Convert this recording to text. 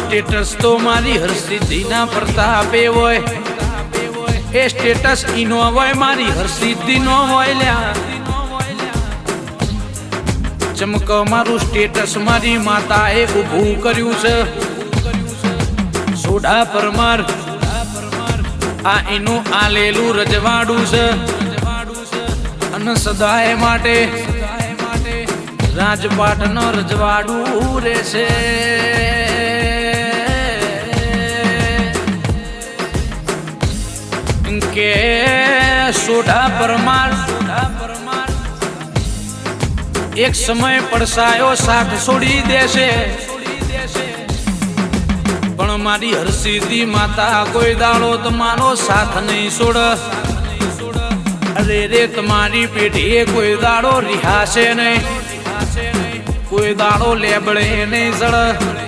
status તો મારી હરસિદ્ધિ ના પ્રતાપે હોય એ સ્ટેટસ ઈનો હોય મારી હરસિદ્ધિ નો હોય લ્યા ચમક મારું સ્ટેટસ મારી માતા એ ઊભું કર્યું છે સોડા પરમાર આ એનું આલેલું રજવાડું છે અને સદાય માટે રાજપાટ નો રજવાડું રહેશે કે સોડા પરમાર એક સમય પડસાયો સાથ છોડી દેશે પણ મારી હરસિદ્ધિ માતા કોઈ દાડો તમારો સાથ નહીં છોડ અરે રે તમારી પેઢીએ કોઈ દાડો રિહાશે નહીં કોઈ દાડો લેબડે નહીં જળ